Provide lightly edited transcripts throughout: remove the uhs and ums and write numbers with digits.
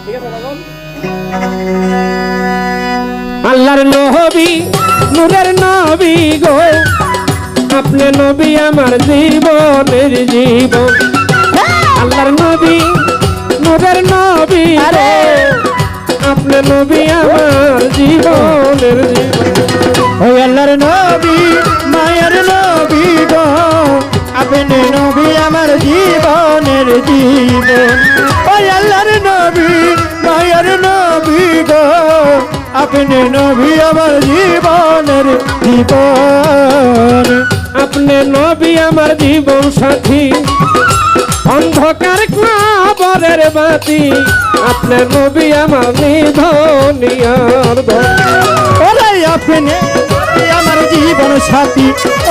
ঠিক আছে বাবা। আল্লাহর নবী নূরের নবী গো, আপনি নবী আমার জীবনের জীবন। আল্লাহর নবী নূরের নবী গো, আপনি নবী আমার জীবনের জীবন। ও আল্লাহর নবী মায়ের নবী গো, আপনি নবী আমার জীবনের জীবন। ও আল্লাহর নবী মায়ের নবী গো, আপনি নবী আমার জীবনের জীবন। আপনি নবী আমার জীবন সাথী, অন্ধকার কবরের বাতি, আপনি নবী আমার নিধনিয়ার ধন। ওরে আপনি আমার জীবন সাথী,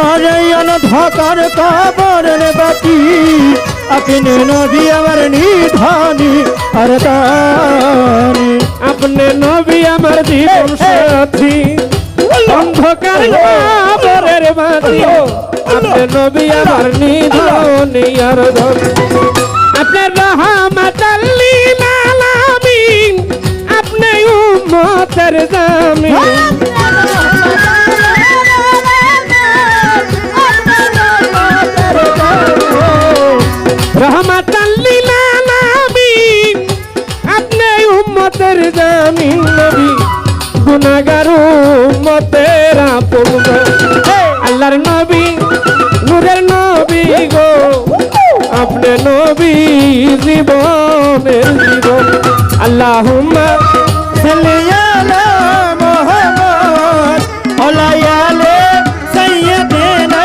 ওরে অন্ধকার কবরের বাতি, আপনি নবী আমার নিধনি আর দানি। আপনি নবী আমার জীবন সাথী, অন্ধকার কবরের বাতি, আপনি নবী আমার নিধনিয়ার ধন। আপনি রহমাতাল লিল আলামিন, আপনি উম্মতের জামিন। রহমাতাল লিল আলামিন, আপনি উম্মতের জামিন। নবী গুনাহগার উম্মতের আপন। আল্লাহর নবী নূরের নবী গো, আপনি নবী জীবনের জীবন। আল্লাহুম্মা সাল্লি আলা মুহাম্মদ ওয়া আলি সাইয়্যিদিনা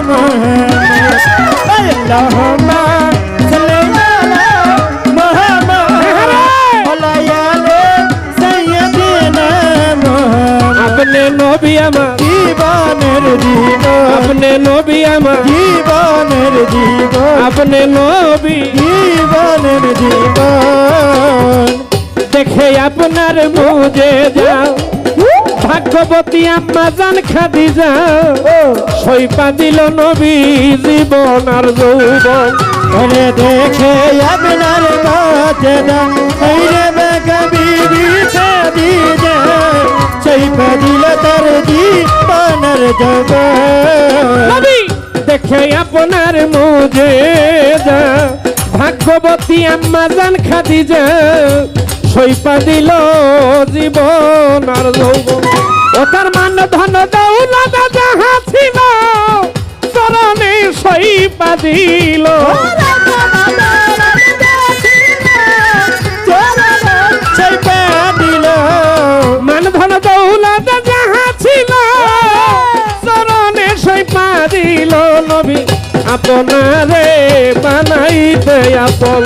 মুহাম্মদ। আল্লাহুম্মা সাল্লি আলা মুহাম্মদ ওয়া আলি সাইয়্যিদিনা মুহাম্মদ। আপনি নবী আমার জীবনের জীবন, আপনি নবী আমার জীবনের জীবন, আপনি নবী। জীবনের জীবন। দেখে আপনার বুঝে যাও, ভাগ্যবতী আম্মা জান খাদিজা, সইপা দিল নবী জীবন আর যৌবন। ওরে দেখে আপনার কাছে দাও, এই রে বেকা বিবি খাদিজা, সইপা দিল তার জীবনের যৌবন। নবী দেখে আপনার মুজে যা, ভাগ্যবতী আম্মা জান খাদিজা, সইপা দিল জীবন আর যৌবন। ও তার মান ধন দৌলত যাহা ছিল, চরণে সইপা দিল। সইপা দিল মান ধন দৌলত যাহা ছিল, চরণে সইপা দিল। নবী আপনারে বানাইতে আপন।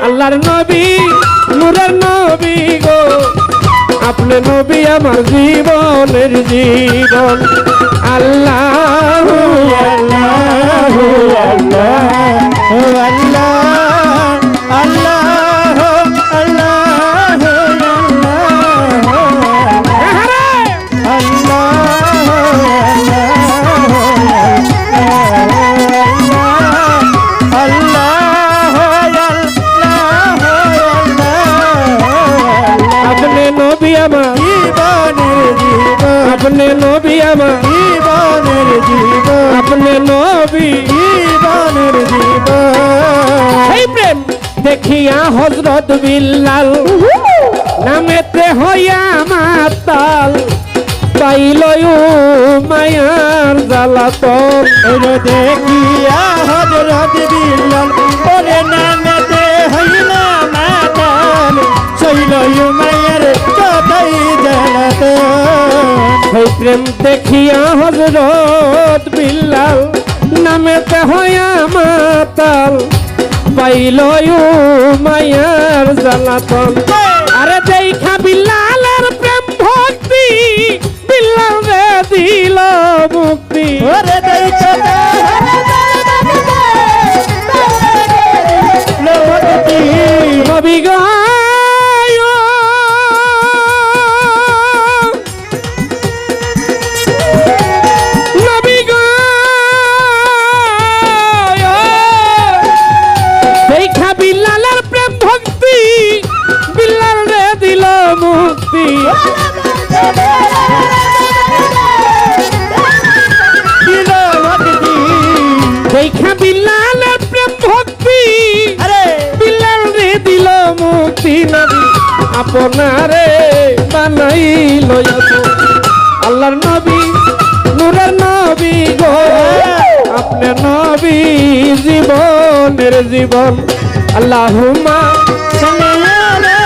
আল্লাহর নবী নূরের নবী গো, আপনি নবী আমার জীবনের জীবন। আল্লাহ আল্লাহ আল্লাহ আল্লাহ আল্লাহ আপনি নবী আমার জীবনের জীবন, আপনি নবী আমার জীবনের জীবন, আপনি নবী। জীবনের জীবন। এই প্রেম দেখিয়া হযরত বিল্লাল নামেতে হইয়া মাতাল, পাইল মায়ার জ্বালাতন। ওরে দেখিয়া হযরত বিল্লাল, ওরে নামেতে হইল মাতাল, শৈল মায়ের কথাই জ্বালাতন। সেই প্রেম দেখিয়া হযরত বিল্লাল নামেতে হইয়া মাতাল, পাইল মায়ার জ্বালাতন। আরে দেখা বিল্লালের প্রেম ভক্তি, বিল্লাল রে দিল মুক্তি। ওরে দেখা নবী গো নবী গো, দেখা বিল্লালের প্রেম ভক্তি, বিল্লাল মুক্তি দিল ভক্তি দেখা বিল্লালের প্রেম ভক্তি আরে বিল্লাল রে দিল মুক্তি নবী আপনারে বানাইল আপন আল্লাহর নবী নূরের নবী গো আপনি নবী জীবনের জীবন আল্লাহুম্মা সাল্লি আলা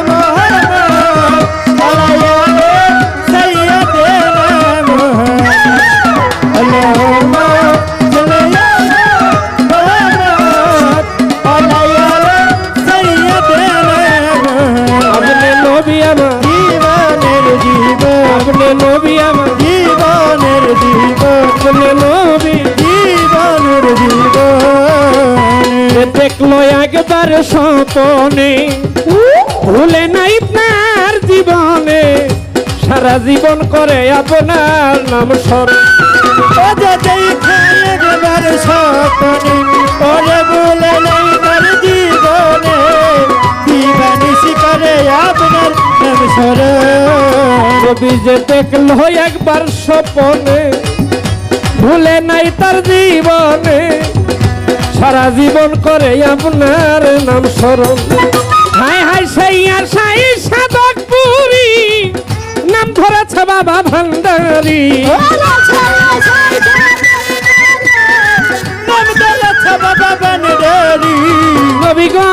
মুহাম্মদ আলাইহি সাইয়্যিদিনা মুহাম্মদ আল্লাহুম্মা সাল্লি আলা মুহাম্মদ আলাইহি সাইয়্যিদিনা আপনি নবী আমার জীবনের জীবন আপনি নবী আমার জীবনের জীবন আপনি নবী জীবনের জীবন দেখলো একবার স্বপনে ভুলে নাই তার জীবনে সারা জীবন করে আপনার নাম স্মরণ ও যেতেই খেলে গেবার স্বপ্নে ওরে বলে নাই তার জীবনে দিবানিশি করে আপনার নাম স্মরণ রবি যে দেখলো একবার স্বপনে ভুলে নাই তার জীবনে সারা জীবন করে আপনার নাম স্মরণ হাই হাই সেই আর সাই সাধক পুরী নাম ধরেছে বাবা ভান্ডারী নাম দলেছে বাবা বানডারি নবী গো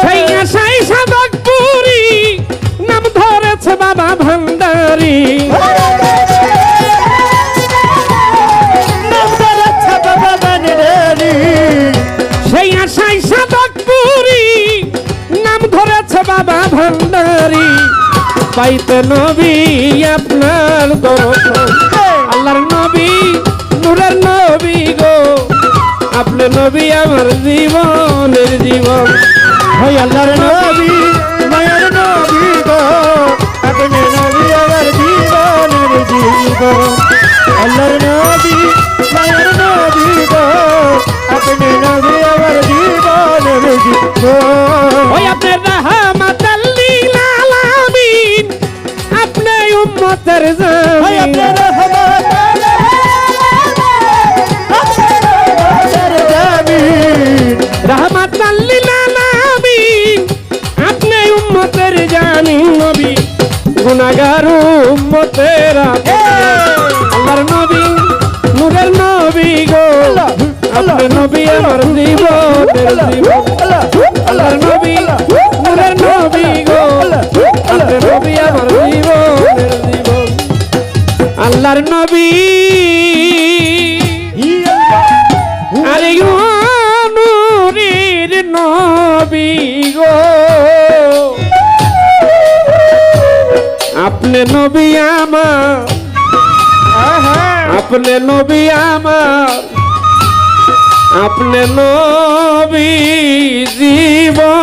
সেই আশাই সাধক পুরী নাম ধরেছে বাবা ভান্ডারী নাম দলেছে বাবা বানডারি সেই আশাই সাধক পুরী নাম ধরেছে বাবা ভান্ডারী পাইতে নবী আপনার দর্শন আল্লাহর নবী নূরের নবী গো আপনি নবী আমার জীবনের জীবন ওই আল্লাহর নবী মায়ের নবী গো আপনি নবী আমার জীবনের জীবন আল্লাহর নবী মায়ের নবী গো আপনি নবী আমার জীবনের জীবন ওই আপনার রাহমাতাল লিল আলামিন আপনি উম্মতের ওই জামিন আপনার রহমত আপনার জামিন রাহমাতাল লিল আলামিন আপনি উম্মতের জামিন নবী গুনাহগার উম্মতের আল্লাহর নবী নূরের নবী গো আপনি নবী আমার জীবনের জীবন আল্লাহর নবী নূরের নবী গো আপনি নবী আমার জীবনের জীবন আল্লাহর নবী আরে গো নূরের নবী গো আপনি নবী আমার আপনি নবী আমার আপনি নবী জীবন